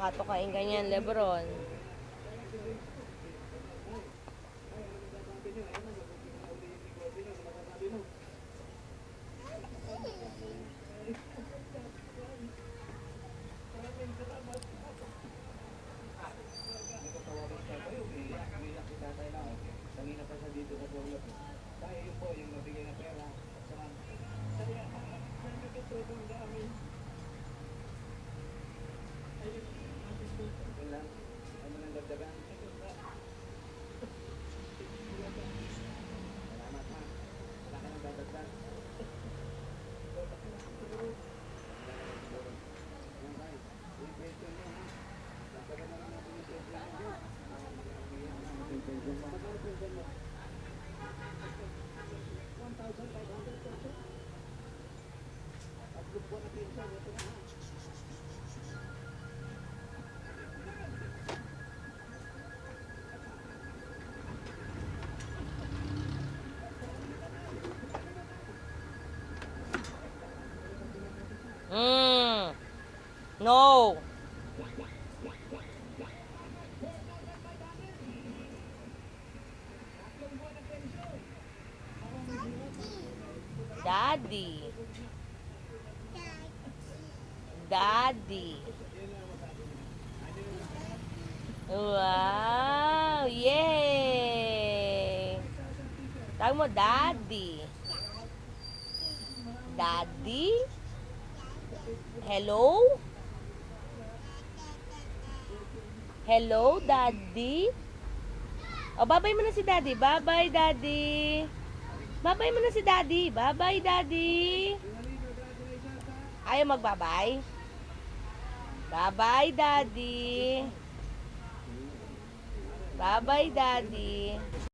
Nakatokain ganyan, Lebron. Kanina pa siya dito sa tulog. Dahil yun po, yung nabigay na pera. Kaya, nagkatulong na amin. Ayun lang. Ano nang dagdagan? Salamat ha. Wala ka nang dadagdag. Yan tayo. Yung question mo ha. Dagdagan na lang natin yung question mo. Magkano question mo? 1,500 pesos. At grupo na pinsan, ito na. No. Daddy. Daddy. Wow! Yay! Tawag mo, Daddy. Daddy? Hello? Hello, Daddy? O, babay mo na si Daddy. Bye-bye, Daddy. Babay mo na si Daddy. Bye-bye, Daddy. Ayaw magbabay? Bye-bye, Daddy. Bye-bye, Daddy.